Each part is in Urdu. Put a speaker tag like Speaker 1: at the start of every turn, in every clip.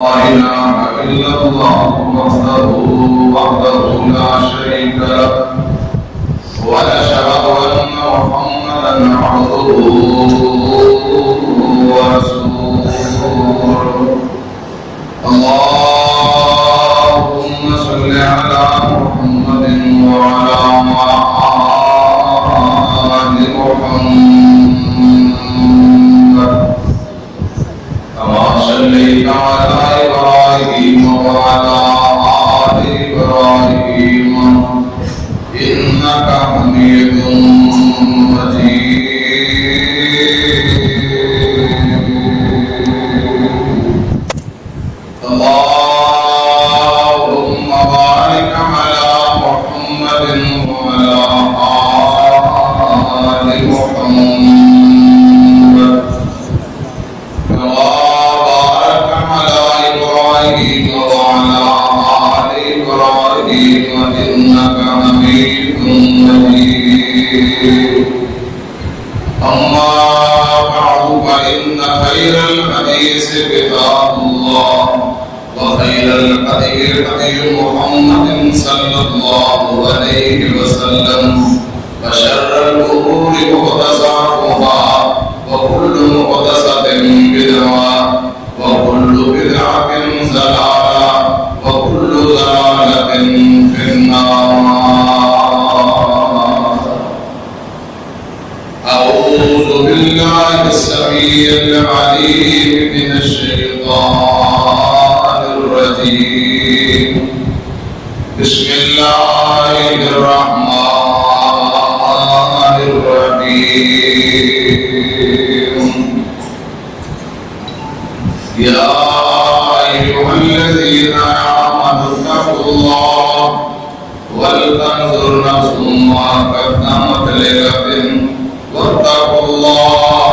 Speaker 1: لا إله إلا الله وحده لا شريك له ونشهد أن محمدا عبده ورسوله اللهم صل على محمد وعلى آل محمد كما صليت على إبراهيم وعلى آل إبراهيم إنك حميد مجيد اللهم بارك على محمد وعلى آل محمد كما باركت على إبراهيم وعلى آل إبراهيم إنك حميد مجيد أما بعد فإن خير الحديث كتاب الله وخير الهدي هدي محمد صلى الله عليه وسلم وشر الأمور محدثاتها وكل محدثة بدعة وكل بدعة ضلالة وكل ضلالة في النار. أعوذ بالله السميع العليم من الشيطان الرجيم. بسم الله الرحمن الرحيم. يا أيها الذين آمنوا اتقوا الله ولتنظر نفس ما قدمت لغد واتقوا الله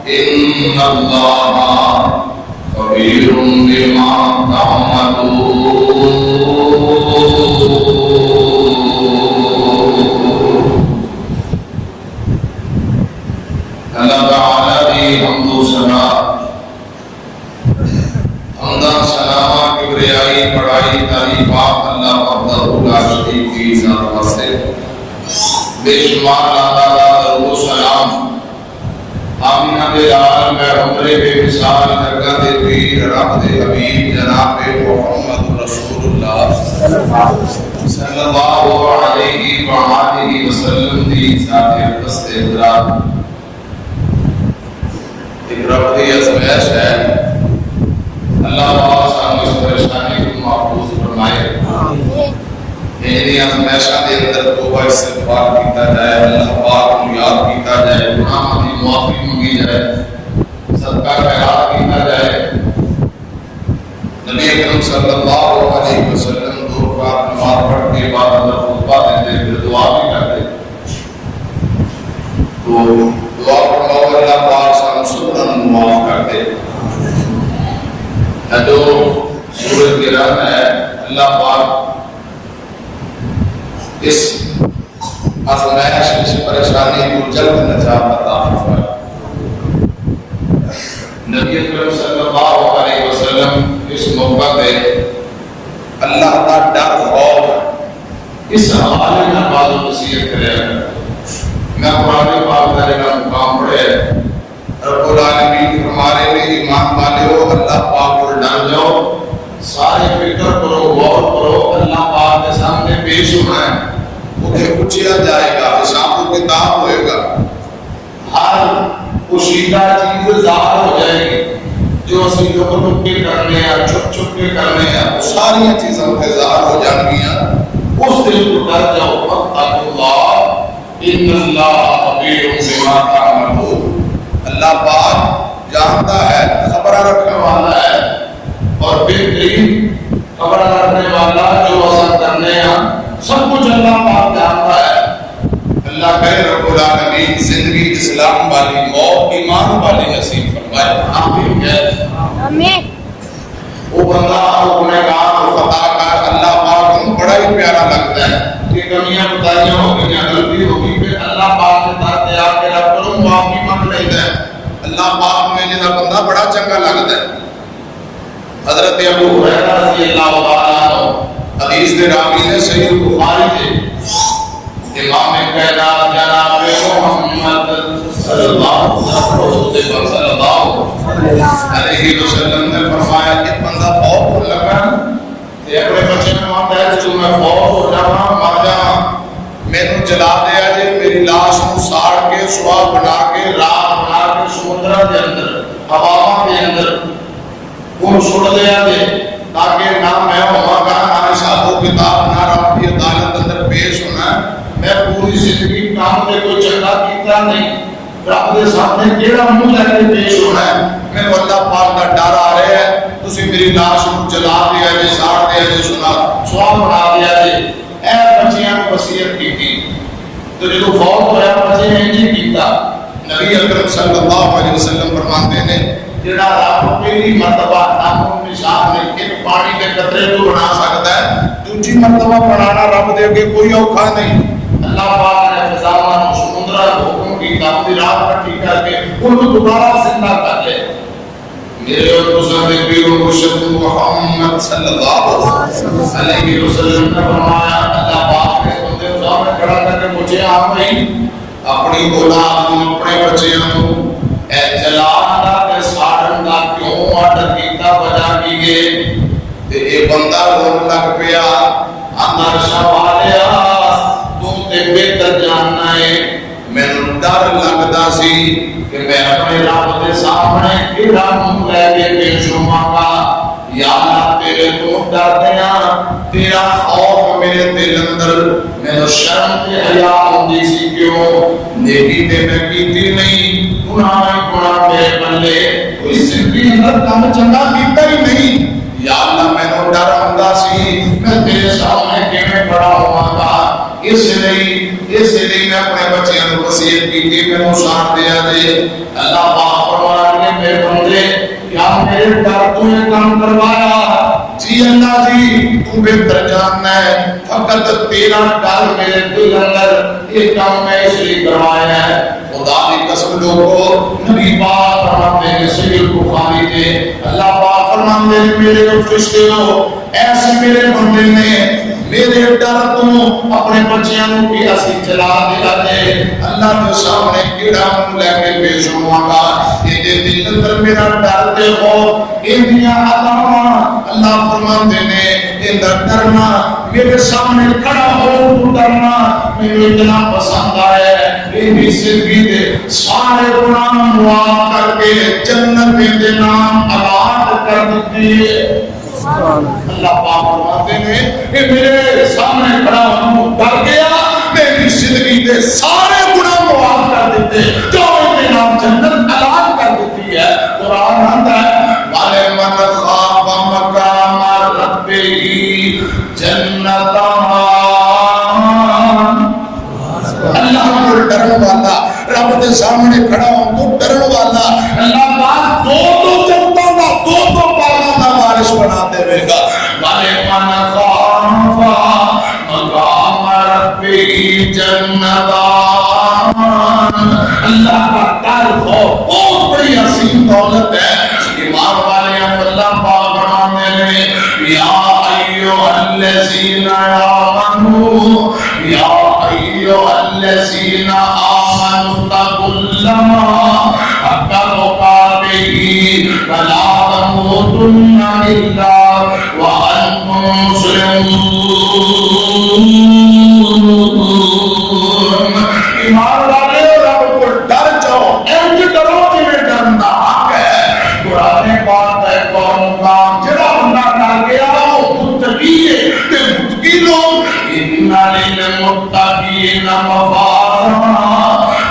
Speaker 1: إن الله خبير بما تعملون. اللہ تعالی دی حمد و ثنا حمدہ سلامہ کبریائی بڑائی تعریفات اللہ وحدہ لا شریک کی ذات واسطے بے شمار اللہ درود و سلام آمینہ دے عالم میں عمرے بے مثال درگاہ دے پیر رب دے حبیب جناب محمد رسول اللہ صلی اللہ علیہ وآلہ وسلم دی ذات اقدس حضرات. ایک رب دی ازمائش ہے. اللہ پاک سانو اس پریشانی کو محفوظ فرمائے. انہی ازمائشاں دے اندر توبہ استغفار کیتا جائے, اللہ پاک کو یاد کیتا جائے, گناہاں دی معافی مانگی جائے, صدقہ خیرات کیتا جائے. نبی اکرم صلی اللہ علیہ وسلم دو رکعت نماز پڑھ کے بعد اندر خطبہ دیتے پھر دعا بھی کرتے. تو دعا فرماؤ اللہ پاک سانو سبحان معاف کر دے. جو سورۃ گران ہے اللہ پاک اس آزمائش اس پریشانی کو جلد نجات عطا فرمائے. نبی اکرم صلی اللہ علیہ وسلم اس موقع پہ اللہ کا ڈر خوف اس حوالے میں بعض وصیت کرے. میں قرآن پاک کا جگہ مقام پڑھے رب العالمین فرما رہے ہیں ایمان والے ہو اللہ پاک کو ڈر جاؤ, سارے فکر کرو, غور کرو, اللہ پاک کے سامنے پیش ہونا ہے, انہیں پوچھا جائے گا, حساب و کتاب ہوئے گا. ہر پوشیدہ چیز ظاہر ہو جائے گی جو اسی لوگ لوگ کے کرنے ہیں, چھپ چھپ کے کرنے ہیں, وہ ساری چیزوں کے ظاہر ہو جانگیاں. اس دل کو ڈر جاؤ, وَاتَّقُوا اللَّهَ إِنَّ اللَّهَ خَبِيرٌ بِمَا تَعْمَلُونَ. اللہ پاک جانتا ہے, خبر رکھنے والا ہے اور بہترین خبر رکھنے والا جو اثر کرنے ہیں سب کچھ اللہ پاک جانتا ہے. اللہ کرے رب العالمین زندگی اسلام والی, موت ایمان والی نصیب فرمائے. آمین. آمین. وہ بندہ گنہگار اور خطا کار اللہ پاک کو بڑا ہی پیارا لگتا ہے کہ کمیاں بتائیاں ہو گئی, غلطی ہو گئی, پھر اللہ پاک کے ساتھ تیار کے رب کرو معافی مانگ لیتا ہے. اللہ پاک میں جنہ بندہ بڑا چنگا لگتا ہے. حضرت حضرت ابو ہریرہ رضی اللہ تعالیٰ عنہ حدیث دے راوی نے صحیح بخاری دے امام کائنات جناب محمد صلی اللہ علیہ وسلم نے فرمایا کہ بندہ فوت ہو لگا تے اپنے بچے میں آتا ہے جو میں فوت ہو جاواں مر جاواں مینوں جلا دیا جے میری لاش نوں ساڑ کے سوا بنا کے راکھ بنا کے سمندر دے اندر ہواواں دے اندر وہ چھوڑ دیا دے تاکہ نہ میں ہوا گا نہ حساب و کتاب نہ رب کی عدالت اندر پیش ہونا میں پوری زندگی کام دے کوئی چنگا کیتا نہیں رب دے سامنے کیڑا منہ لے کے پیش ہونا ہے میں اللہ پاک کا ڈر آ رہا ہے تسی میری لاش کو جلا دیا جے ساڑ دیا جے سوا بنا دیا جے اے بچیاں کو وصیت کی تو جو فوت ہویا بچے نے نہیں کیتا نبی اکرم صلی اللہ علیہ وسلم فرماتے ہیں جڑا رب پہلی مرتبہ نام نشان نے ایک پانی کے قطرے کو بنا سکتا ہے دوسری مرتبہ بنانا رب دے کے کوئی اوکھا نہیں اللہ پاک نے فضاواں سمندر کو حکم کیتا اپنی رات کٹی کر کے ان کو دوبارہ زندہ کر لے میرے اور دوسرے پیر و مرشد محمد صلی اللہ علیہ وسلم نے فرمایا اللہ پاک نے بندے کو سامنے کھڑا کر کے پوچھے آپ بھائی اپنی اولاد کو اپنے بچیاں کو اے جلان دا تے ساڑن دا کیوں آرڈر کیتا وجہ کی گئے تے اے بندہ رون لگ پیا اندر شوالیا تو تے بہتر جاننا ہے میں ڈر لگدا سی کہ میں اپنے رب دے سامنے کیڑا منہ لے کے پیش ہوواں گا یا اللہ تیرے تو ڈردیاں تیرا خوف میرے دل اندر میں شرم تے حیا ہوندی سی کیوں نیکی تے میں کیتی نہیں گناہ میرے بندے کوئی زندگی اندر کام چنگا کیتا ہی نہیں یا اللہ میں نو ڈر ہوندا سی میں تیرے سامنے کیویں کھڑا ہوواں گا اس لیے میں اپنے بچیاں کو وصیت کی کہ میں ساتھ دیا دے اللہ پاک فرمان کے میرے بندے کیا میرے ڈر تو نے کام کروایا جی اللہ جی تو بہتر جاننا ہے فقط تیرا ڈر میرے دل اندر یہ کام میں اس لیے کروایا ہے خدا کی قسم لوگوں نبی پاک فرماتے ہیں صحیح بخاری میں اللہ پاک فرماتے ہیں میرے فرشتے ہو ایسے میرے بندے نے میرے ڈر تو اپنے بچیاں کی اسی چلا دیا دے اللہ کے سامنے کیڑا منہ لے کے پیش ہوا گا یہ دل اندر میرا ڈر دے ہو اندیاں عطاواں اللہ فرماتے نے اندر ڈرنا میرے سامنے کھڑا ہو تو ڈرنا مجھے اتنا پسند آیا ہے میری زندگی دے سارے گناہ معاف کر کے جنت میں نام آباد کر دیتی ہے اللہ پاک فرماتے ہیں کہ میرے سامنے کھڑا ہوں ڈر گیا میری زندگی دے سارے گناہ معاف کر دیتے جو میرے نام جنت اعلان کر دیتی ہے قرآن آتا ہے والے من خواب مقام ربی جنتان اللہ کو ڈرن والا رب دے سامنے کھڑا ہوں تو ڈرن والا اللہ پاک دو جنتوں کا دو باغوں کا وارث بنا دے گا والے من خواب مقام ربی جنتان اللہ کا ڈر ہو بہت بڑی عظیم دولت ہے ایمان والے اللہ پاک فرماتے ہیں یا ایھا الذین آمنوا یا ایھا الذین آمنوا اتقوا اللہ حق تقاته ولا تموتن الا وانتم مسلمون ایمان والے رب کو ڈر جاؤ انج ڈرو جویں ڈرنا حق ہے قرآن پاک ہے قوم کا جڑا بندہ ڈر گیا وہ متقی ہے تے متقی لوگ ان للمتقین مفازا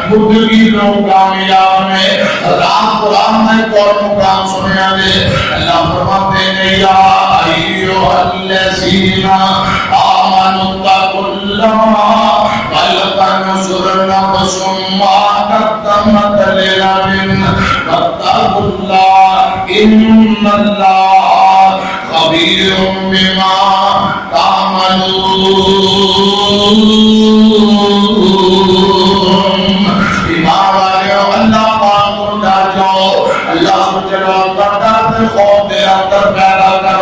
Speaker 1: متقی لوگ کامیاب ہیں رات قرآن میں قوم کا سنیا دے اللہ فرماتے ہیں یا ایھا الذین آمنوا اتقوا اللہ ولتنظر نفس ما قدمت لغد واتقوا اللہ ان اللہ خبیر بما تعملون ایمان والےو اللہ پاک کو ڈر جاؤ اللہ سبحانہ و تعالی خوف دے اندر پیدا کر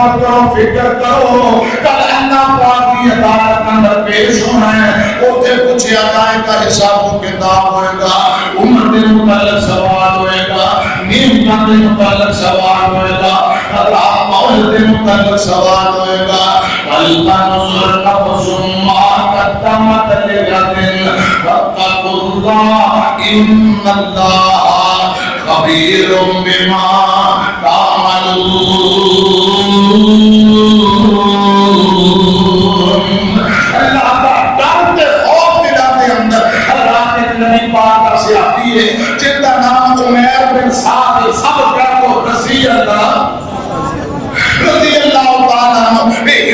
Speaker 1: غور کرو فکر کرو کل اللہ پاک کی عدالت اندر پیش ہونا ہے اوتے کچھ عطائے کا حساب و کتاب ہوئے گا عمر کے متعلق سوال ہوئے گا نعمت کے متعلق سوال ہوئے گا رات مول کے متعلق سوال ہوئے گا التنظر نفس ما قدمت لغد واتقوا اللہ ان اللہ خبیر بما تعملون اللہ کا ڈر کے خوف دل کے اندر اللہ کے نبی پاک سے آتی ہے جن کا نام عمیر بن سعد صبر کا کو رضی اللہ تعالیٰ عنہ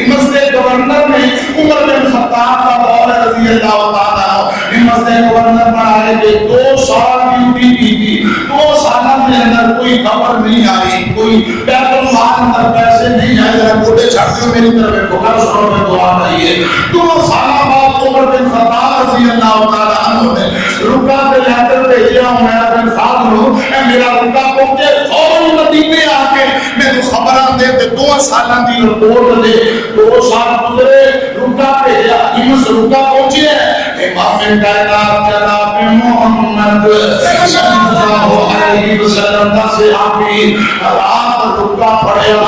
Speaker 1: مسجد گورنر میں عمر بن خطاب کا دور رضی اللہ تعالیٰ عنہ مسجد گورنر پر آئے کہ 2 سال ڈیوٹی کی تھی 2 سالوں کے اندر کوئی خبر نہیں آئی کوئی بیت المال اندر پیسے نہیں آئے ذرا بوٹے چھاڑتے ہو میری طرف ایک بکر سنو میں دعا رہی ہے 2 سالہ بعد عمر بن خطاب رضی اللہ تعالیٰ عنہ نے رکا پہ لیٹر بھیجا عمر بن خطاب لو اے میرا رکا پہنچے فوراً مدینے آ کے میں تو خبران دے 2 سالوں کی رپورٹ دے 2 سال گزرے رکا بھیجا ہمس رکا پہنچے امام کائنات جناب محمد صلی اللہ علیہ وسلم کا صحابی رات رکا پڑھیا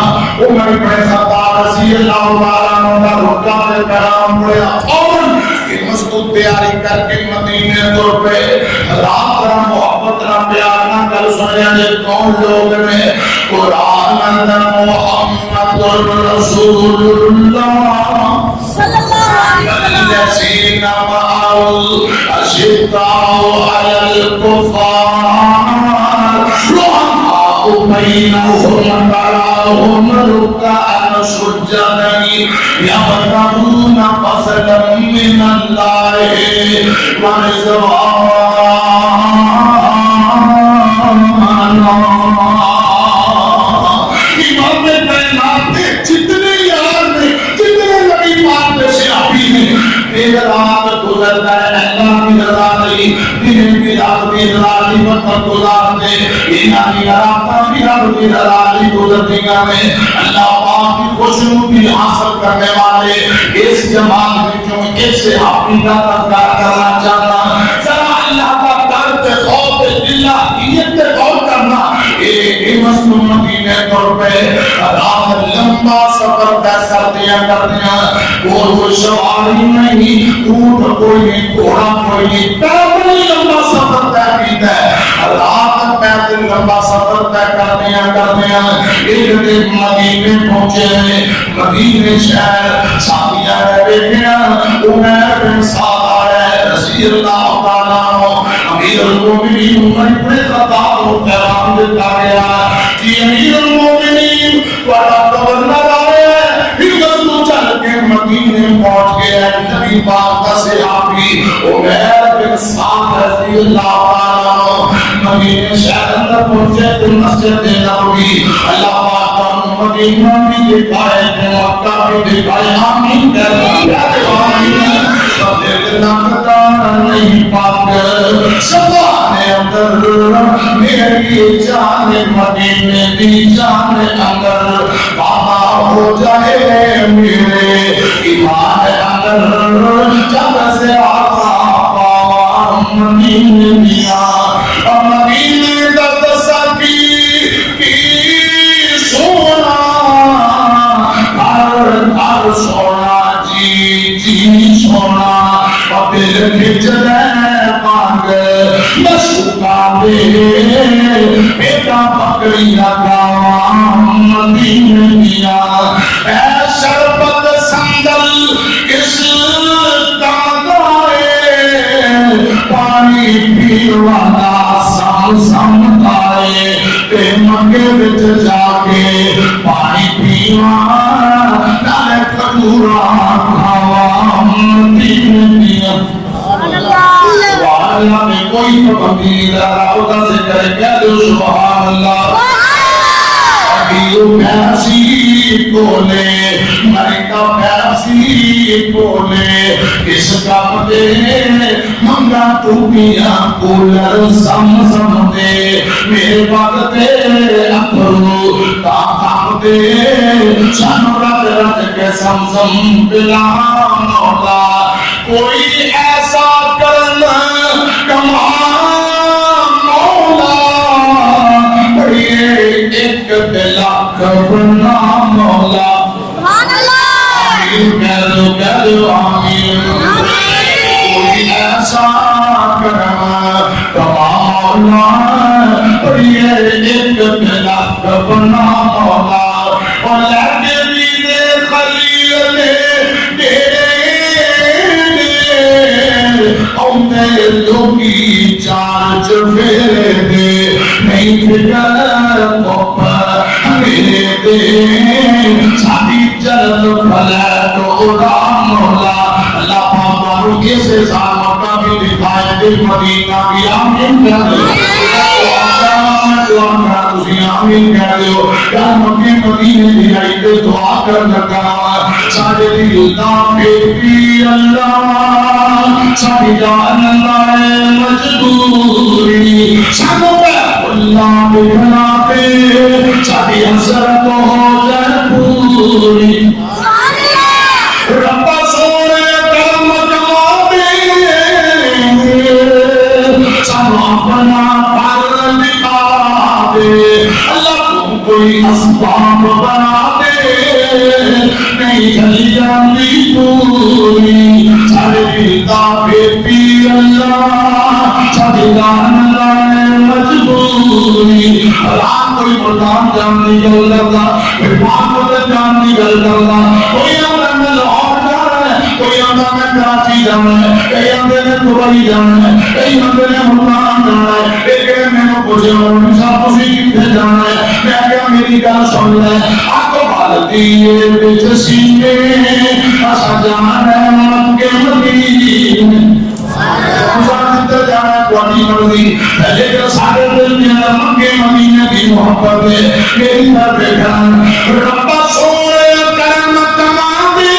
Speaker 1: عمر بن خطاب رضی اللہ تعالیٰ عنہ کا رکا پہ کرام پڑھیا فوراً مستود تیاری کر کے مدینے طور پہ رات را محبت را پیار نہ کر سنیا جے کون لوگ میں قرآن اندر محمد رسول اللہ صلی اللہ علیہ وسلم الذین معه اشداء علی الکفار رحماء بینہم تراہم رکعا سجدا یبتغون فضلا من اللہ ورضوانا امام کائنات نے جتنے یار نے جتنے نبی پاک میں سے آبی ہیں دیر رات گزرتا ہے اللہ کی رضا نہیں دن کی رات کی رضا نہیں وقت گزارتے انہی راتہ کی رات کی رضا نہیں گزرتی میں اللہ پاک کی خوشنودی حاصل کرنے والے اس جماعت میں جو اس سے اپنی کا تذکرہ کرنا چاہتا ذرا اللہ کا ڈر خوف الہیت پہ غور کرنا مسلم مدینے طور پہ رات لمبا سفر طے کر دیا کوئی سواری نہیں اونٹ کوئی نہیں گھوڑا کوئی نہیں پیدل لمبا سفر طے کیتا ہے رات پیدل لمبا سفر طے کر دیا ایک دن مدینے پہنچے مدینے شہر ساتھیاں بیٹھے عمر بن سعد آئے رضی اللہ تعالیٰ عنہ امیر المومنین عمر بن خطاب کو پیغام دیتا گیا کہ امیر المومنین بڑا گورنر آئے ہمت تو چل کے مدینے پہنچ گیا نبی پاک کا صحابی عمر بن سعد رضی اللہ تعالیٰ عنہ مدینے شہر اندر پہنچے تو مسجد نبوی اللہ پاک کا مدینہ بھی دکھائے مکہ بھی دکھائے آمین کہتے ہیں آمین نہیں پاک سبحان اندر میری جان مدینے دی جان اندر بابا ہو جائے میرے ایمان اندر جب سے آقا مدینے دیا مدینے درد سکی سونا گھر سونا جی سونا پھر کھچنے مانگ مشکا دے بیٹا بکری لگا مدینے دیا اے شربت سندل اس کاغائے پانی پیوانا سم دائے تے منگے بچ جا کے پانی پیوانا نالے کھجورا کھاوا مدینے دیا سبحان اللہ میں کوئی پابندی راوتا سے کرے کہہ دو سبحان اللہ ابھی پیاسی کولے مرکا پیاسی کولے اس کام دے منگا ٹوپیاں کولر سم دے میرے وقت اپرو کاکا دے سانو رکھ رکھ کے زمزم پلا مولا کوئی ایسا کرم کما مولا بڑھئے ایک لاکھ بنا مولا آمین کہہ دو آمین کوئی ایسا کرم کما مولا بڑھئے ایک لاکھ بنا مولا اور لگے میرے خلیل نے دلوں کی چار چفیرے دے نہیں فکر کوپر میرے دے ساتھی چلت پھلے تو اڑا مولا اللہ پاکارو کیسے سالوں کا بھی دکھائے دل مدینہ بھی آمین کہہ دو آمین کہہ دو یا مکہ مدینہ بھی آئی دے دعا کر لگا سارے دلنا بیٹی اللہ ساری جان اللہ مجبوری سانو پہ اللہ بنا پہ ساری حسرت ہو جائے پوری رب سونے کرم کما دے سانو اپنا پر دکھا دے اللہ تم کوئی اسباب بنا دے نہیں چلی جاندی پوری سارے دلتا بیٹی اللہ ساری جان اللہ مجبوری رات کوئی مردان جان دی گل کردا کوئی پاک مدد جان دی گل کردا کوئی آدھا میں لاہور جانا ہے کوئی آدھا میں کراچی جانا ہے کئی آدھے نے دبئی جانا ہے کئی آدھے نے مردان جانا ہے ایک میں نے پوچھے صاحب تسی کتنے جانا ہے میں کہا میری گل سن لے آپ کو بالدی بچ سینے اسا جانا ہے مکے مدینے مسافر جانا کوئی مرضی پہلے کہ سارے دل میں مکے مدینے کی محبت ہے میری طرف دیکھا رب سونے کرم کما دے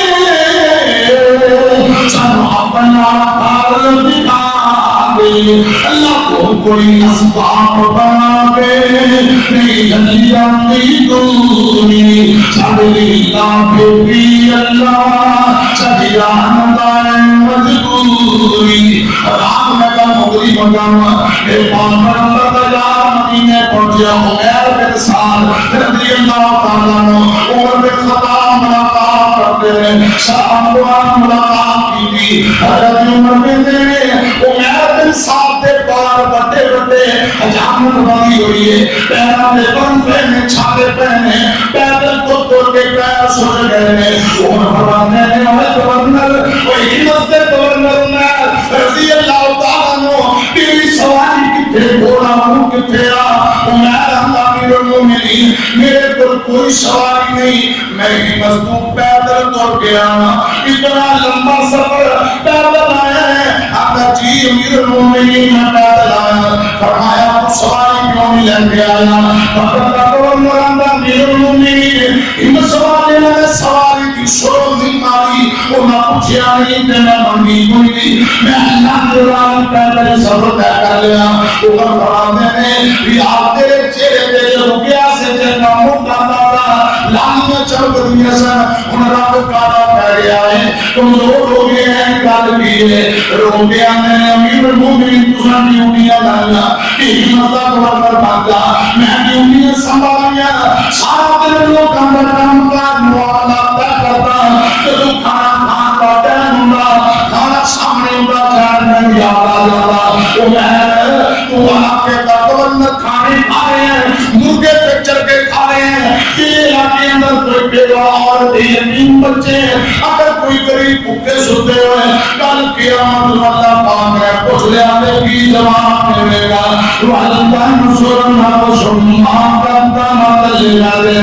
Speaker 1: سانو اپنا کار دکھا دے اللہ کو کوئی اسباب بنا دے نہیں جلی جاندی دوری سارے اللہ بیٹی اللہ ساری جان اللہ مجبوری رام میں کا مغری مقام اے پانپر اندر تجار مدینے پہنچیا عمیر بن سعد رضی اللہ تعالیٰ عنہ عمر بن خطاب ملاقات کرتے ہیں سلام قرآن ملاقات کی تھی حضرت عمر بن عمیر بن سعد دے پار بڑے بڑے حجامت بندی ہوئی ہے پیرا میں بند پہنے چھاتے پہنے پیدل کو توڑ کے پیر سوڑ گئے ہیں عمر فرمانے نے ہمیں گورنر وہی نزد گورنر رضی اللہ تعالیٰ عنہ تیری سواری کتھے گھوڑا ہوں کتھے عمیر امیر المومنین میرے پر کوئی سواری نہیں میں ہی مضبوط پیدل توڑ گیا اتنا لمبا سفر پیدل آیا ہے آقا جی امیر المومنین میں پیدل آیا فرمایا تو سواری کیوں نہیں لے کے آیا فقط گورنر امیر المومنین ان سواری نے سواری کی شروع نہیں ماری وہ نہ پوچھیا نہیں دینا منگی کوئی نہیں میں اللہ دوران پیدل سفر طے کر لیا اوپر فرمانے نے بھی آپ تیرے چہرے پہ رکیا سے جنہ موقع دادا لالیاں چمک دیا سن ان رب کانا پہ گیا ہے تم دو روگے ہیں کال کیے روگے نے امیر المومنین تسا ڈیوٹیاں لایا کہ ہمتا گورنر بھاگا میں ڈیوٹیاں سنبھالیا سارا دن لوگ اندر کام کا معاملہ طے کرتا تو کھانا کھان کا ٹائم ہوگا کھانا سامنے ہوگا چار میں یاد آ جاتا تو میں تو آپ کے گورنر کھانے کھا رہے ہیں مرغے پہ چل کے کھا رہے ہیں یہ علاقے اندر کوئی بیوہ اور یتیم بچے اگر کوئی غریب بھوکے سوتے ہوئے کل قیامت اللہ پاک نے پوچھ لیا نے کی جواب ملے گا والدین سورنا و شما کرتا مت لینا دے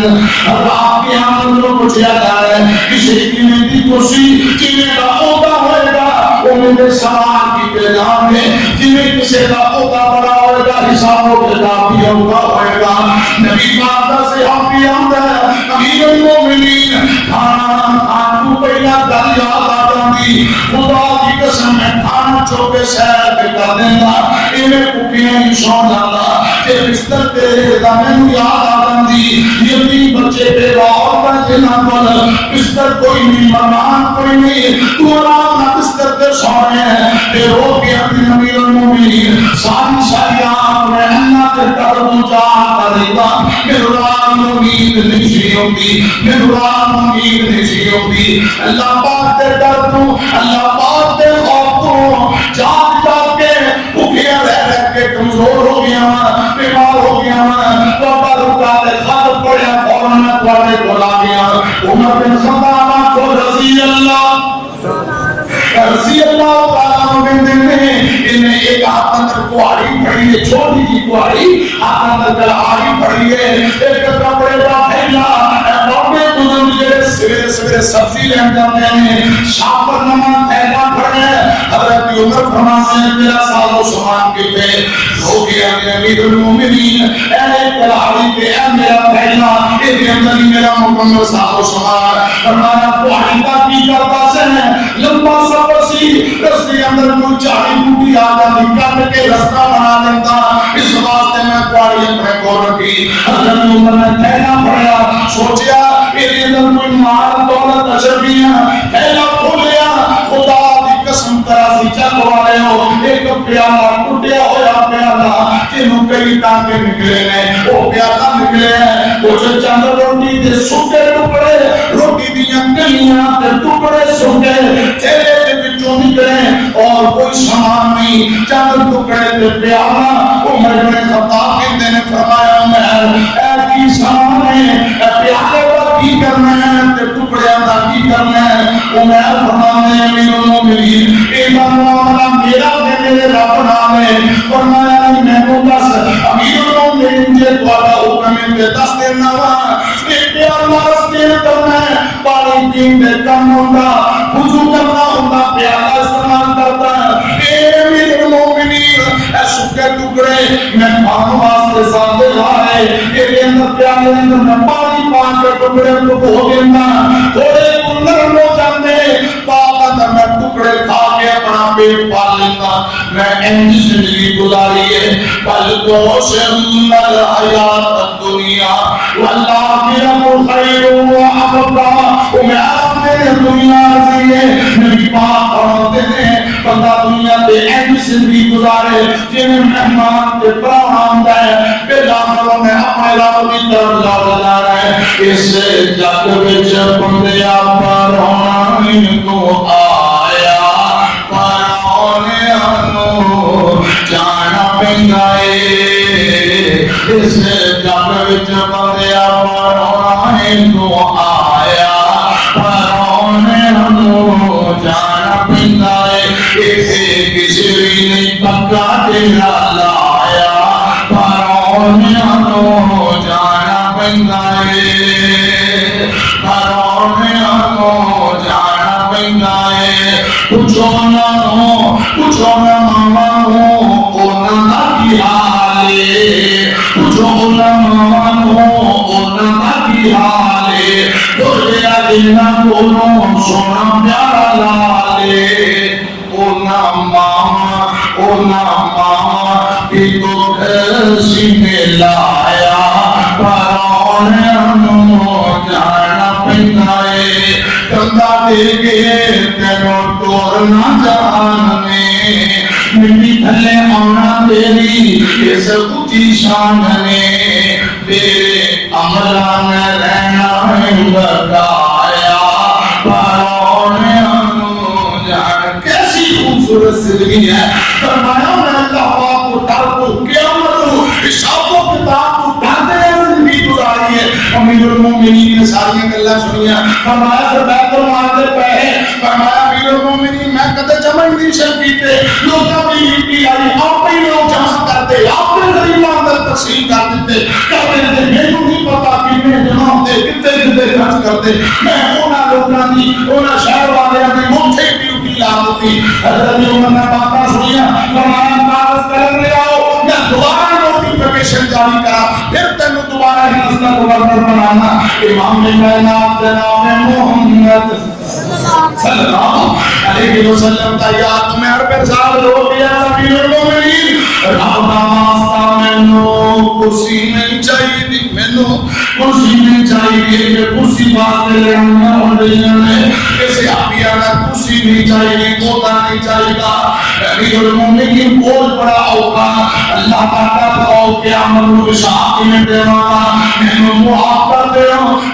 Speaker 1: آپ قیامت کو پوچھا جا رہا ہے کسی کی نیتی کوسی جنہیں کا عہدہ ہوئے گا وہ میرے سوال کی پیغام ہے جنہیں کسی کا عہدہ بڑا ہوئے گا حساب و کتاب بھی ہوئے گا نبی پاک سے آپ بھی آمد ہے امیر المومنین کھانا کھان کو پہلا دل یاد آتا دی دی خدا دی قسم میں کھانا چوکے سیر پہ کر دینا انہیں کپیاں ہی سو جانا کہ بستر تیرے دا میں یاد آدم دی یتیم بچے پہ اور بچے نہ بول بستر کوئی نہیں مہمان کوئی نہیں تو آرام نہ بستر پہ سونے پہ رو کے اپنی امیر المومنین ساری شریعات میں اللہ کے قدم جان کرے گا میران امید نہیں ہوتی میران امید نہیں ہوتی اللہ پاک دے ڈر تو اللہ پاک دے خوف تو جان جا کے بھوکے رہ کے کمزور ہو گیا بیمار ہو گیا توبہ رکا دے خط پڑیا فوراً میں تمہارے بلا گیا عمر بن خطاب کو رضی اللہ تعالیٰ میں دینے انہیں ایک ہاتھ اندر کواری پڑی ہے چھوٹی جی کواری ہاتھ اندر کلہاری پڑی ہے ایک کپڑے کا پھیلا بابے بزرگ جڑے سویرے سویرے سبزی لے جاتے ہیں شام پر نماز پھیلا پڑے حضرت عمر فرماتے ہیں میرا سال و سامان کے پہ ہو گیا امیر المومنین اے کلہاری پہ اے میرا پھیلا ایک اندر ہی میرا مکمل سال و سامان فرمایا کواری کا کی کرتا سے لمبا سفر سی رستے اندر کوئی چاہی بوٹی آتا نکل کے رستہ بنا لیتا اس واسطے میں کواری اپنے کو رکھی حضرت عمر نے کہنا پڑا سوچیا میرے اندر کوئی مال دولت اشرفیاں پہلا کھولیا خدا دی قسم طرح سی چل والے ہو ایک پیالہ ٹوٹیا ہوا پیالہ جنہوں کئی ٹانکے نکلے ہیں وہ پیالہ نکلے ہیں وہ جو چند روٹی دے سکے ٹکڑے روٹی دیاں کلیاں دے ٹکڑے سکے تیرے دے بچوں نکلے اور کوئی سامان نہیں چند ٹکڑے دے پیالہ عمر بن خطاب کہتے نے فرمایا میں اے کی سامان ہے پیالے پر کی کرنا ہے تے ٹکڑے اندر کی کرنا ہے عمر فرمانے امیر المومنین ایمان معاملہ میرا دے میرے رب نام ہے فرمایا میں کو بس امیر المومنین جے دوارا حکم دے دس دینا پیالہ رستے کرنا ہے پانی پین دے کم ہوگا وضو کرنا ہوگا پیالہ استعمال کرتا ہے اے امیر المومنین اے سکے ٹکڑے میں پانو واسطے ساتھ لائے میرے اندر پیالے اندر میں پانی پان کے ٹکڑے کو ہو دینا تھوڑے کندر ہو جاتے پاک اندر میں ٹکڑے کھا کے اپنا پیٹ پال لیتا میں انجی زندگی گزاری ہے بل کو شمل حیات الدنیا والآخرۃ خیر و ابقا میں اپنے دنیا سے نبی پاک فرماتے ہیں بندہ دنیا تے انجی زندگی گزارے جنہیں مہمان کے پراؤن آمدہ ہے بلا مروں میں اپنے رب کی طرف جا رہا ہے اس جگ وچ بندیا پر ہونا تو آیا پراؤنیاں نو جانا پیندا اے اس جگ وچ بندیا پر ہونا تو آیا پراؤنیاں نو جانا پیندا اے کسی بھی نہیں پکا تیرا لایا پراؤنیاں نو جانا پیندا اے پراؤنیاں نو جانا پیندا اے پوچھو نا ماما انہاں دا کی حال اے پوچھو نا ماما انہاں دا کی حال اے بولیا دینا کولوں سونا پیارا لال اے ماما کی تو سینے لایا پراؤنیاں نو جانا پیندا اے کندھا دے کے تینوں ٹورنا جانے مٹی تھلے آنا تیری اس اونچی شان نے تیرے عملاں میں رہنا ہے بتایا پراؤنیاں نو جان کیسی خوبصورت زندگی ہے فرمایا میں اللہ پاک کو ڈر کو قیامت کو حساب و کتاب کو ڈرتے ہیں زندگی گزاری ہے امیر المومنین نے ساری گلاں سنیاں فرمایا پھر بیت المال دے پے فرمایا امیر المومنین میں کدے جمع نہیں شل کیتے لوگاں دی مٹی آئی آپ ہی لوگ جمع کرتے آپ نے غریباں اندر تقسیم کر دیتے کہتے ہیں مینوں نہیں پتا کتنے جمع ہوتے کتنے خرچ کرتے میں انہاں لوگاں دی انہاں شہر والیاں دی موٹے ڈیوٹی لا دتی حضرت عمر نے باتاں سنیاں فرمایا کاغذ قلم لے آؤ میں دوبارہ نوٹیفیکیشن جاری کرا پھر تینوں دوبارہ ہندوستان گورنر بنانا امام کائنات جناب محمد صلی اللہ علیہ وسلم تیار عمر بن سعد رو گیا امیر المومنین رب دا واسطہ مینوں کرسی نہیں چاہیے مینوں کرسی نہیں چاہیے کہ کرسی بات لے لینا ہو رہی ہے کسی آپیا کا کرسی نہیں چاہیے کوتا نہیں چاہیے امیر المومنین بہت بڑا اوقا اللہ تعالیٰ کو قیامت کو شاہد میں دیوانا مینوں معاف کر دے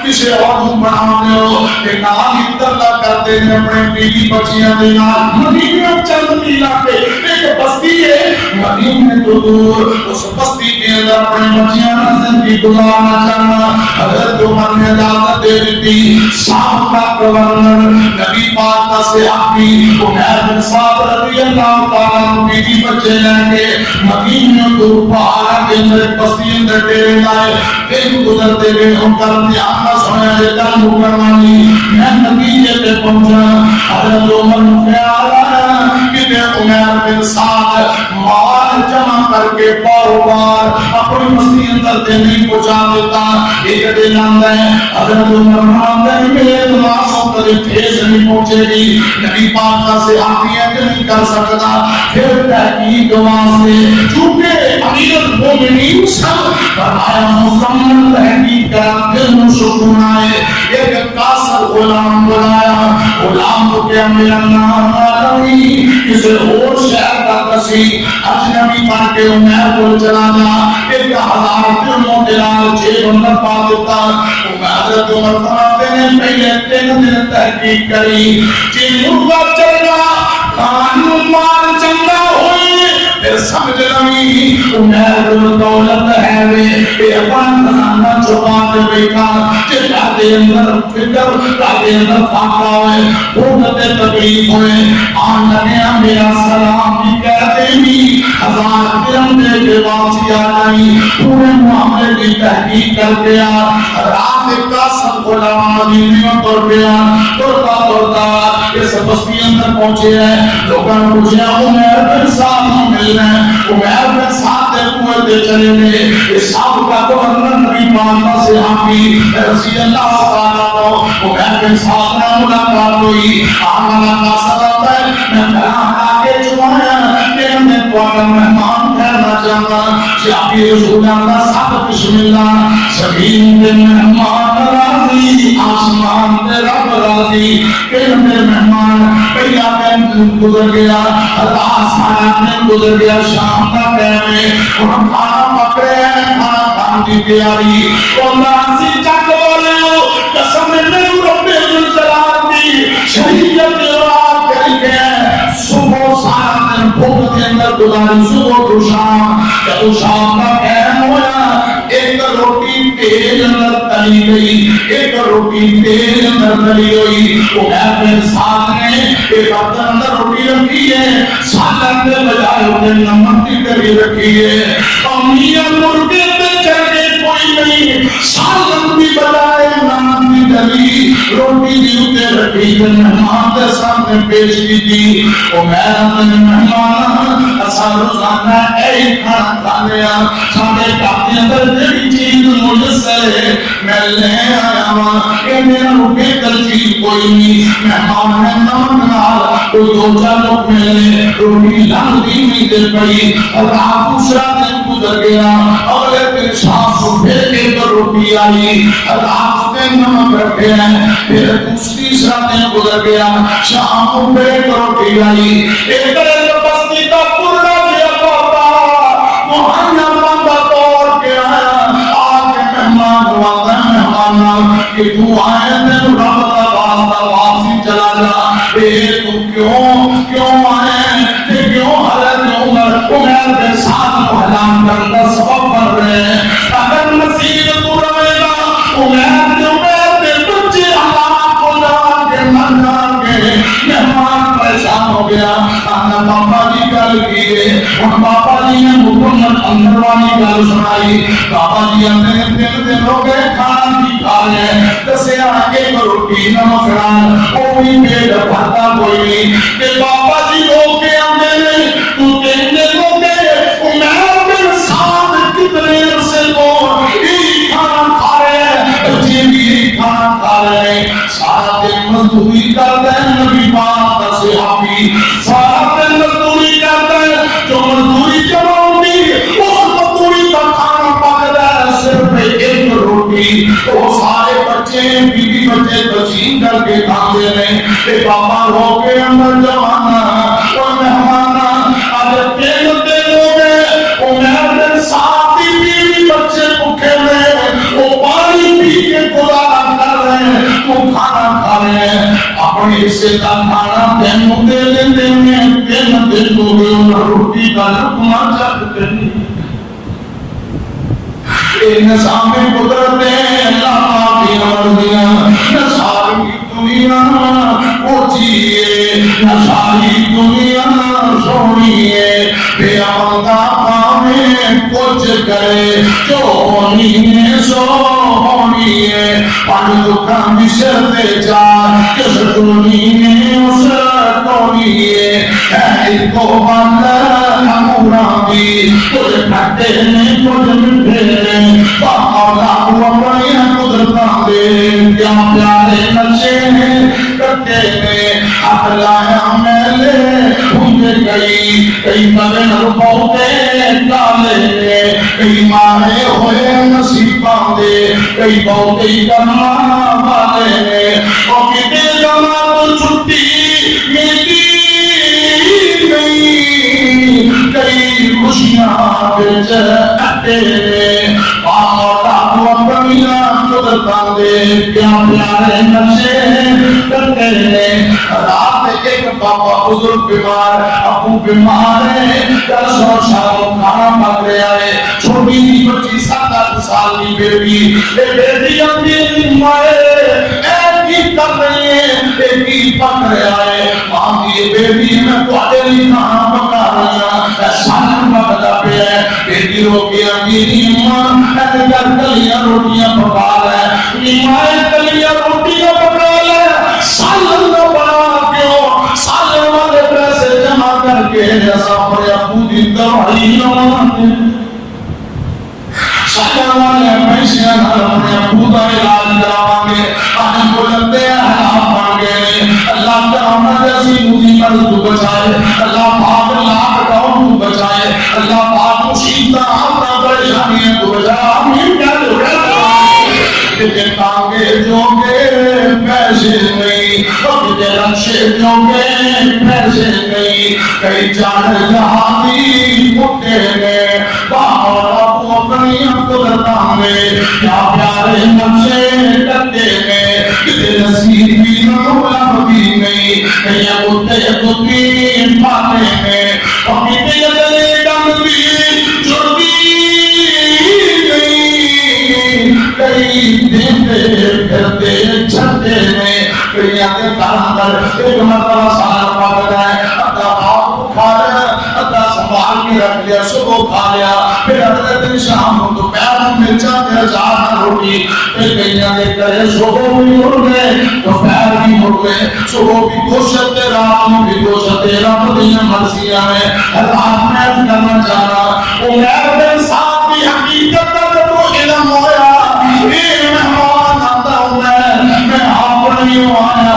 Speaker 1: کسی اور کو بنا دے کہ نام اتلا کرتے ہیں اپنے بیوی بچیاں دینا مدینہ چند میلہ پہ ایک بستی ہے مدینہ تو دور اس بستی کے اندر اپنے بچیاں زندگی گزارنا چاہنا حضرت عمر نے اجازت دے دی شام کا گورنر نبی پاک کا صحابی عمر بن سعد رضی اللہ تعالیٰ عنہ بیوی بچے لے کے مدینہ تو پہاڑ کے اندر بستی اندر ڈیرے لائے دن گزرتے ہوئے ہم کر دھیان نہ سنے دیتا مکرمانی میں نتیجے پہ پہنچا حضرت عمر خیال آیا کہ میں عمر بن سعد مال جمع کر کے باروبار اپنی مستی اندر دینے پہنچا دیتا ایک دن آندہ ہے حضرت عمر آندہ ہے میرے دماغوں پر ٹھیس نہیں پہنچے گی نبی پاک کا صحابی ہے کہ نہیں کر سکتا پھر تحقیق واسطے چونکہ امیر المومنین سب فرمایا مکمل تحقیق کرا پھر سکون آئے ایک قاصر غلام بنایا غلام کو کیا میرا نام آدمی کسی اور شہر کا کسی اجنبی بن کے عمر کو چلا جا 1000 درہم دینار 6 بندر پا دیتا حضرت عمر فرماتے ہیں پہلے 3 دن تحقیق کری جن مرغا چلا قانون مال چنگا ہوئی پھر سمجھ لگی عمر دولت ہے وے اپنا خزانہ چھپا کے بیٹھا جتا دے اندر فکر دے اندر فاقہ ہوئے بھوکتے تکلیف ہوئے آن لگیا میرا سلام بھی کہتے ہی 1000 درہم دے کے واپسی آئی پورے معاملے کی تحقیق کر گیا رات کا سب غلام مدینہ پر گیا توڑتا اس بستی اندر پہنچے ہیں لوگوں نے پوچھا عمر بن سعد مل رہے ہیں عمر بن سعد کنویں دے چلے گئے اس صاحب کا گورنر نبی پاک سے حافی رضی اللہ تعالیٰ کو عمر بن سعد نے ملاقات ہوئی آمنا کا سبب ہے میں کہاں آگے چکایا کہ میں پاک مہمان کہنا چاہتا شاہی رسول اللہ صاحب بسم اللہ سبین دے مہمان راضی آسمان دے رب راضی کہ میرے مہمان پہلا دن گزر گیا اللہ سارا دن گزر گیا شام کا ٹائم ہے اور کھانا پک رہے ہیں کھانا کھانے کی تیاری اللہ سے چک بولے ہو قسم میں رب الجلال دی شریعت رات کری گئے صبح سارا دن بھوک کے اندر گزاری صبح تو شام کا ٹائم ہوا ایک روٹی تیل اندر تلی گئی ایک روٹی تیل اندر تلی ہوئی وہ اپنے ساتھ نے ایک برتن اندر روٹی رکھی ہے سالن کے بجائے اسے نمک کی کری رکھی ہے امیاں مرغے پہ چڑھ کے کوئی نہیں سالن کی بجائے نمک کی کری روٹی بھی اتنے رکھی ہے مہمان کے سامنے پیش کی تھی وہ مہمان اصل روزانہ ایک کھانا کھانے سامنے کافی اندر جڑی چیز مجسر ہے میں لے آیا ہوں کہ میرا روپے کل چیز کوئی نہیں مہمان ہے نمک نال کوئی 2-4 لوگ ملے روٹی لنگ دی نہیں دے پڑی اور آپ دوسرا دن گزر گیا اگلے دن شام کو پھر ایک روٹی آئی اور آپ نے نمک رکھے ہیں پھر تیسرا دن گزر گیا شام کو پھر ایک روٹی آئی ایک بستی کا پورا گیا پاپا وہاں نمک توڑ کے آیا آگے مہمان وعدہ مہمان کہ تو آئے دن رب کا واسطہ واپسی چلا جا تو کیوں آئے کہ کیوں حضرت عمر کے ساتھ حلام کرنا سبب بن رہے ہیں اگر مسیح تو رہے گا عمر کے بچے حلام کو جان کے مر جان کے مہمان پریشان ہو گیا پاپا جی گل کیے ان پاپا جی نے مکمل اندر والی گل سنائی پاپا جی اندر 3 دن ہو گئے کھانا بھی کھا لیا دسے آگے روٹی نمک نال وہ بھی پیٹ بھرتا کوئی نہیں کہ پاپا جی ہو کے آندے نہیں تو 3 دن ہو گئے عمر بن سعد کتنے عرصے کو یہی کھانا کھا رہے ہیں بچے بھی یہی کھانا کھا رہے ہیں سارا دن مزدوری کرتے ہیں بیوی بچے تقسیم کر کے کھاتے رہے کہ پاپا رو کے اندر جوانا اور مہمانا اگر کھیلتے ہوگے عمر ساتھ ہی بیوی بچے بھوکے میں وہ پانی پی کے گزارا کر رہے ہیں تو کھانا کھا رہے ہیں اپنے حصے کا کھانا تینوں دے لیتے ہیں تین دن کو بھی انہیں روٹی کا لقمہ چکتے ہیں نظام قدرتیں اللہ کی مرضیاں نہ ساری دنیا پوچھئے نہ ساری دنیا سونیے بے آمدہ پاویں کچھ کرے جو ہونی ہے سو ہونی ہے پانی دکھا مشر دے جا کس دنی میں اس دونی ہے کو بندر امورا بھی کچھ کھٹے میں کچھ مٹھے باقا اپنی قدرتاں دے کیا پیارے نشے ہیں کٹے میں اخلایا میلے ہونگے کئی مدن رپوتے ڈالے کئی مارے ہوئے نصیباں دے کئی بہتے کرنا والے اور کتے جمع چھٹی ملتی نہیں کئی خوشیاں بچ اٹے کیا پیارے نشے کرتے ہیں رات ایک بابا بزرگ بیمار ابو بیمار ہے 10 سال کھانا پک رہا ہے چھوٹی سی بچی 7 سال کی بیٹی اپنی مائے ایک ہی کر رہی ہے ایک ہی پک رہا ہے ماں کی بیٹی میں تھوڑے لیے کھانا پکا رہی ہوں سالن پکا پہ ہے بیٹی رو کے میری ماں ایک کلیاں روٹیاں پکا رہا ہے مائیں کلیاں روٹیاں پکا رہا ہے سالن نہ بنا کیوں سالن والے پیسے جمع کر کے جیسا پر ابو دی دوائی لوانے سالن والے پیسے اپنے ابو دا علاج کراوانگے آنے کو لگتے ہیں حرام مانگے اللہ تعالیٰ جیسی مصیبت تو بچائے اللہ پاک لاکھ ڈاؤن تو بچائے اللہ پاک مصیبت اپنا پریشانی تو بچائے آمین کیا جو کہتے تانگے جوگے پیسے نہیں کتے رکشے جوگے پیسے نہیں کئی چار جہادی اٹھے گئے باہر ابو اپنی قدرتاں میں کیا پیارے نقشے کرتے گئے کتے نصیبی نولہ بھی نہیں کئی اٹھے کتی پاتے گئے اور کتے ادلے ڈنگ بھی جڑی کئی دیتے پھرتے چھتے میں کئی آگے تاندر ایک مرتبہ سالن پاک رہے اتا آپ کھا لیا اتا سنبھال کے رکھ لیا صبح کھا لیا پھر اگلے دن شام کو تو پیر مرچا پھر چار روٹی پھر کئی آگے کرے صبح بھی اڑ گئے تو پیر بھی اڑ گئے صبح بھی گوشت رات میں بھی گوشت رات دنیا مرضیاں میں رات میں کرنا چاہنا وہ میرے ساتھ بھی حقیقت کا تو علم ہویا مہمان آتا ہوں میں اپنی آیا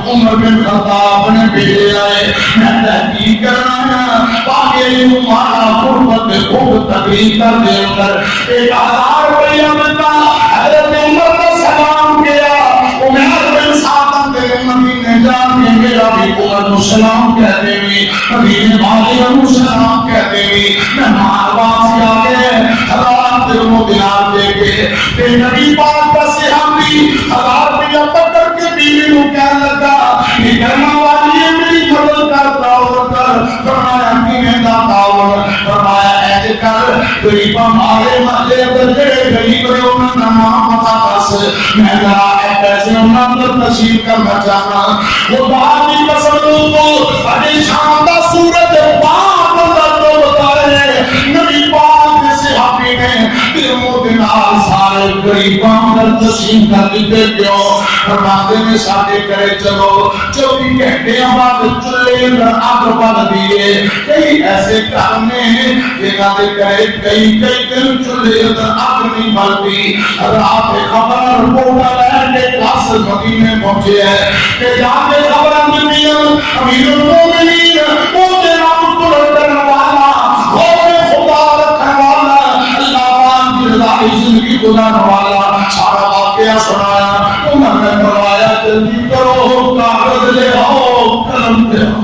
Speaker 1: عمر بن خطاب نے بھیجے آئے میں تحقیق کرنا باقی مانا قربت خوب تقریب کر دے کر 1000 روپیہ ملتا حضرت عمر نے سلام کیا عمر بن سعد نے مدینے جا کے میرا بھی عمر کو سلام کہتے ہوئے مدینے والے کو سلام کہتے ہوئے میں مہارواز سے آگے حضرات دلوں دلار دے کے کہ نبی پاک کا صحابی 1000 روپیہ پکڑ کے بیوی کو کہنے لگا یہ کرنا والی ہے میری مدد کرتا اور کر فرمایا کینے داتا اور فرمایا ایسے کر غریبہ مارے محلے بجڑے غریب رہے انہوں نے نام پتا بس میں ذرا ایک ایسے انہوں نے تشریف کرنا چاہنا وہ بہانی پسندوں کو بڑی شاندہ صورت پاک اندر تو بتا رہے نبی پاک کے صحابی نے دلوں دنال سارے غریباں در تشریف کر دیتے کیوں فرماتے نے ساتھے کرے چلو 24 گھنٹے بعد چلے اندر آگ بن دیے کئی ایسے کرنے جنہاں دے کرے کئی دن چلے اندر آگ نہیں بنتی رات خبر رپورٹا لہر کے کلاس مدینے پہنچے ہیں کہ جہاں کے خبر ملتی امیر المومنین وہ جناب قرآن کرنے والا خوف خدا رکھنے والا اللہ پاک کی رضا زندگی گزارنے والا سارا واقعہ سنایا عمر نے جلدی کرو کاغذ لے آؤ قلم لے آؤ.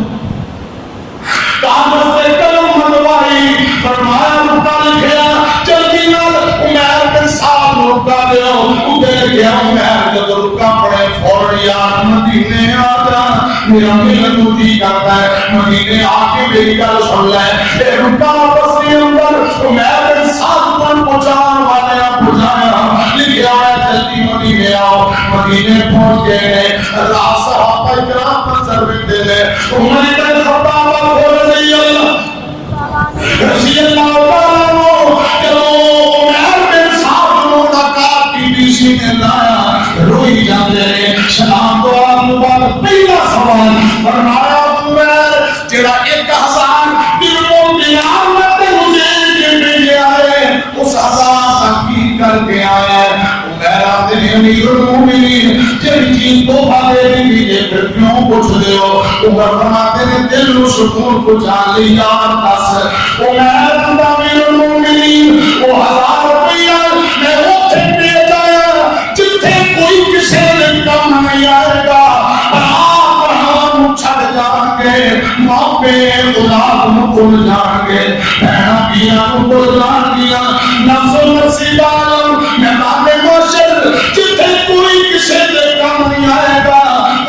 Speaker 1: کاغذ سے قلم منوائی فرمایا نقطہ لکھیا جلدی نال عمیر بن سعد نقطہ لے آؤ. ادھر گیا عمیر جب رکا پڑے فوراً یار مدینے آ جا میرا ملت مجھے کرتا ہے مدینے آ کے میری گل سن لے. اے رکا بس کے اندر عمیر بن سعد پر پہنچان والے پہنچایا لکھیا ہے جلدی مدینے آؤ. مدینے پہنچ گئے رات صحابہ کرام منظر بیٹھے نے عمر بن خطاب رضی اللہ تعالیٰ جب عمر بن سعد ملاقات کی بیشی میں لایا روئی جاندے ہیں سلام دعا مبارک. پہلا سوال فرمایا عمر تیرا 1000 درہم دینار میں تے مجھے کے بھیجے آئے اس 1000 تحقیق کر کے آیا ہے. عمر آدھے امیر المومنین جب چیز تو بھاگے دیجئے پھر کیوں پوچھ دے ہو. عمر فرماتے ہیں دل و سکون کو جان لی یار دس عمر امیر المومنین وہ 1000 روپیہ میں اتھے دے جایا جتھے کوئی کسی نے کم نہیں آئے گا. چھڑ جان گے ماپے اولاد مکل جان گے بہنا کیا مکل جان گیا نفس و نفسی عالم میدان محشر جتھے کوئی کسی دے کام نہیں آئے گا.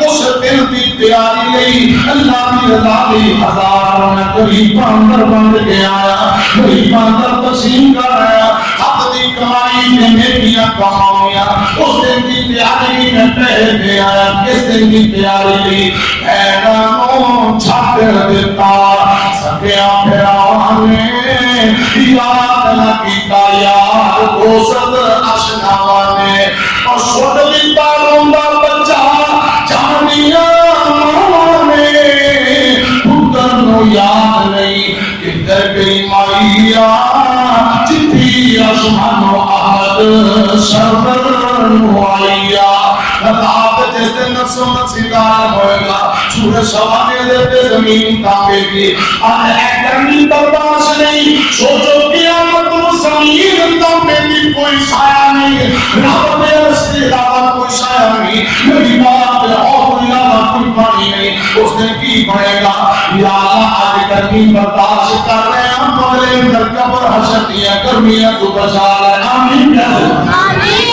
Speaker 1: اس دل کی تیاری نہیں اللہ کی رضا لی 1000 میں غریب اندر بند کے آیا غریب اندر تقسیم کر رہا حق دی کمائی میں نیکیاں کمایا. اس دن کی تیاری میں پہل کے آیا کس دن کی تیاری لی پیغاموں چھٹ دیتا سکیا پھرانے یاد نہ کیتا یار دوست اشناوانے اور چھوٹ دیتا روندہ بچہ جانیاں مانے پتر نو یاد نہیں کدھر گئی مائیا چٹھی اشمان و آہد سرور نوائیا. رات جس دن نفس و نفسیدار ہوئے گا سورہ سوانے دیتے زمین تابے گی آنے ایک گرمی برداشت نہیں سوچو قیامت و زمین تابے گی کوئی سایہ نہیں رب میں رسل علاوہ کوئی سایہ نہیں میری بات اور علاوہ کوئی پانی نہیں. اس نے کی بڑھے گا یا اللہ آج گرمی برداشت کر رہے ہیں مغلے اندر قبر حشر دیا گرمیاں تو بچا رہے آمین آمین.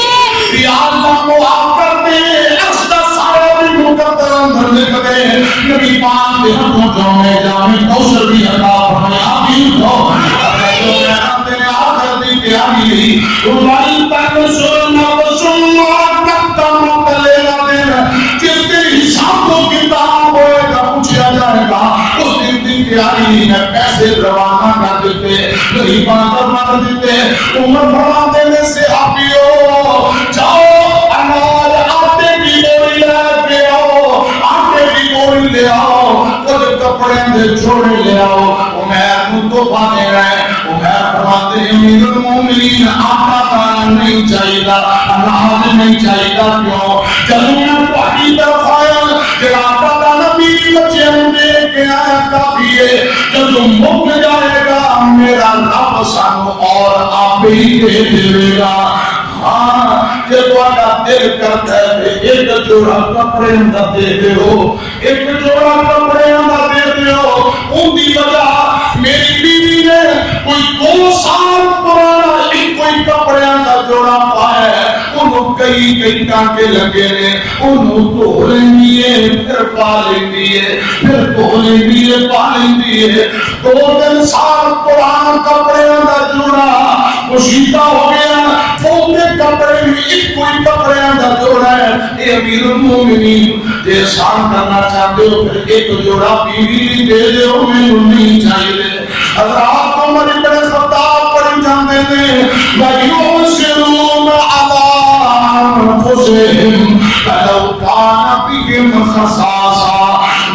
Speaker 1: یا اللہ معاف کر دے اصدہ سارے بھی مقدر اندر لکھ دے نبی پاک دے ہموں جو میں جامع کوشر بھی عطا فرمائے آمین ہو. اگر جو میں ہم نے آخر دی پیاری لی روائی تک سننا و سننا کتا مقلے لے جس کے حساب کو کتاب ہوئے گا پوچھا جائے گا اس دن دی پیاری لی میں پیسے روانہ کر دیتے غریبان کر مار دیتے عمر فرماتے میں سے آپیو جاؤ انار آٹے کی بوری لے آؤ آٹے کی بوری لے آؤ کچھ کپڑے دے جوڑے لے آؤ. عمر کو تو پانے رہے عمر فرماتے ہیں امیر المومنین آٹا پانا نہیں چاہیے اناج نہیں چاہیے کیوں جب میں پاکی طرف آیا کہ آٹا پانا میری بچے دے کے آیا کافی ہے جب مک جائے گا میرا رب سانو اور آپ ہی دے دے گا. ہاں جب والا دل کرتا ہے ایک جوڑا کپڑے اندر دے دے ہو ایک جوڑا کپڑے اندر دے دے ہو ان دی وجہ میری بیوی نے کوئی 2 سال پرانا ایک کوئی کپڑے اندر جوڑا پایا ہے انہوں کئی ٹانکے لگے نے انہوں دھو لینی ہے پھر پا لینی ہے پھر دھو لینی ہے پا لینی ہے 2 سال پرانا کپڑے اندر جوڑا مشیدہ ہو گیا وہ کپڑے میں ایک کوئی کپڑے اندر جوڑا ہے. اے امیر المومنین جے شان کرنا چاہتے ہو پھر ایک جوڑا بیوی دے دے ہو میں نہیں چاہیے. حضرات عمر بن خطاب پڑھ جاندے تھے وَيُؤْثِرُونَ عَلَىٰ أَنفُسِهِمْ وَلَوْ كَانَ بِهِمْ خَصَاصَةٌ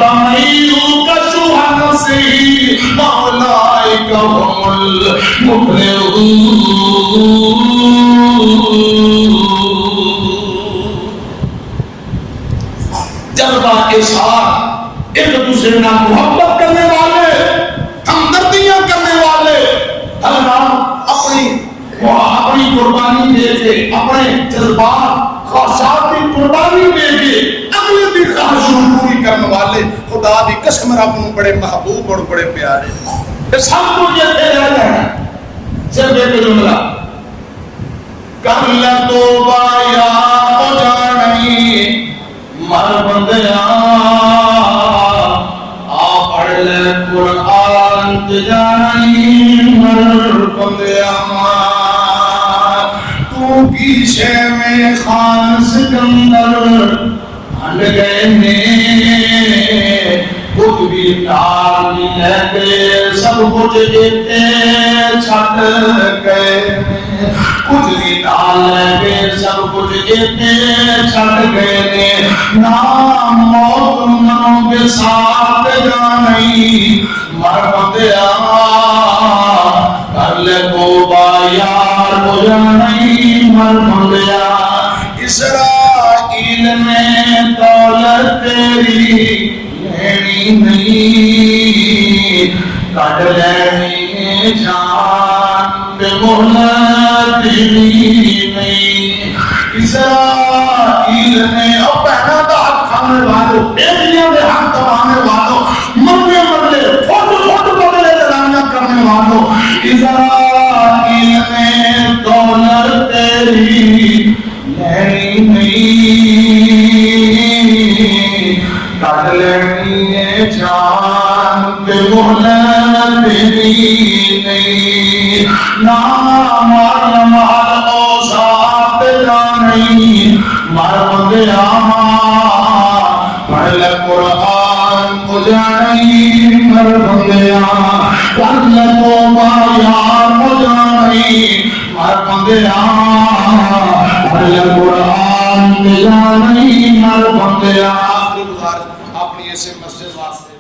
Speaker 1: وَمَن يُوقَ شُحَّ نَفْسِهِ فَأُولَٰئِكَ هُمُ الْمُفْلِحُونَ. جذبہ احسان ایک دوسرے نہ محبت کرنے والے ہمدردیاں کرنے والے اللہ اپنی قربانی دے کے اپنے جذبات خواہشات کی قربانی دے کے خدا دی قسم رب نو بڑے محبوب اور بڑے پیارے. یہ سب کچھ یہ رہ جانا صرف ایک جملہ کر لے توبہ یا ہو جانی مر بندیاں آ پڑھ لے قرآن تے جانی مر بندیاں تو پیچھے میں خان سکندر ہنڈ گئے نے کچھ بھی ٹال لے کے سب کچھ جیتے چھٹ گئے کچھ بھی ٹال لے کے سب کچھ جیتے چھٹ گئے نے نام موت منوں کے ساتھ جانی مر بندیا کر لے توبہ یار ہو جانی مر بندیا اسرائیل میں دولت تیری لینی نہیں کٹ لینی جان پہ مہلت دینی نہیں اسرائیل میں اب پہنا دا حق کھانے والوں بیٹیاں دے حق کمانے والوں مرلے فوٹو بدلے لڑائیاں کرنے والوں اسرائیل میں دولت تیری لینی نہیں کٹ لینی ہے جان پہ مہلت دینی نہیں نام مال اوصاف جانی مر بندیا پڑھ لے قرآن کو جانی مر بندیا کر لے توبہ یار کو جانی مر بندیا پڑھ لے قرآن کو جانی مر بندیا. آپ نے اسے مسجد واسطے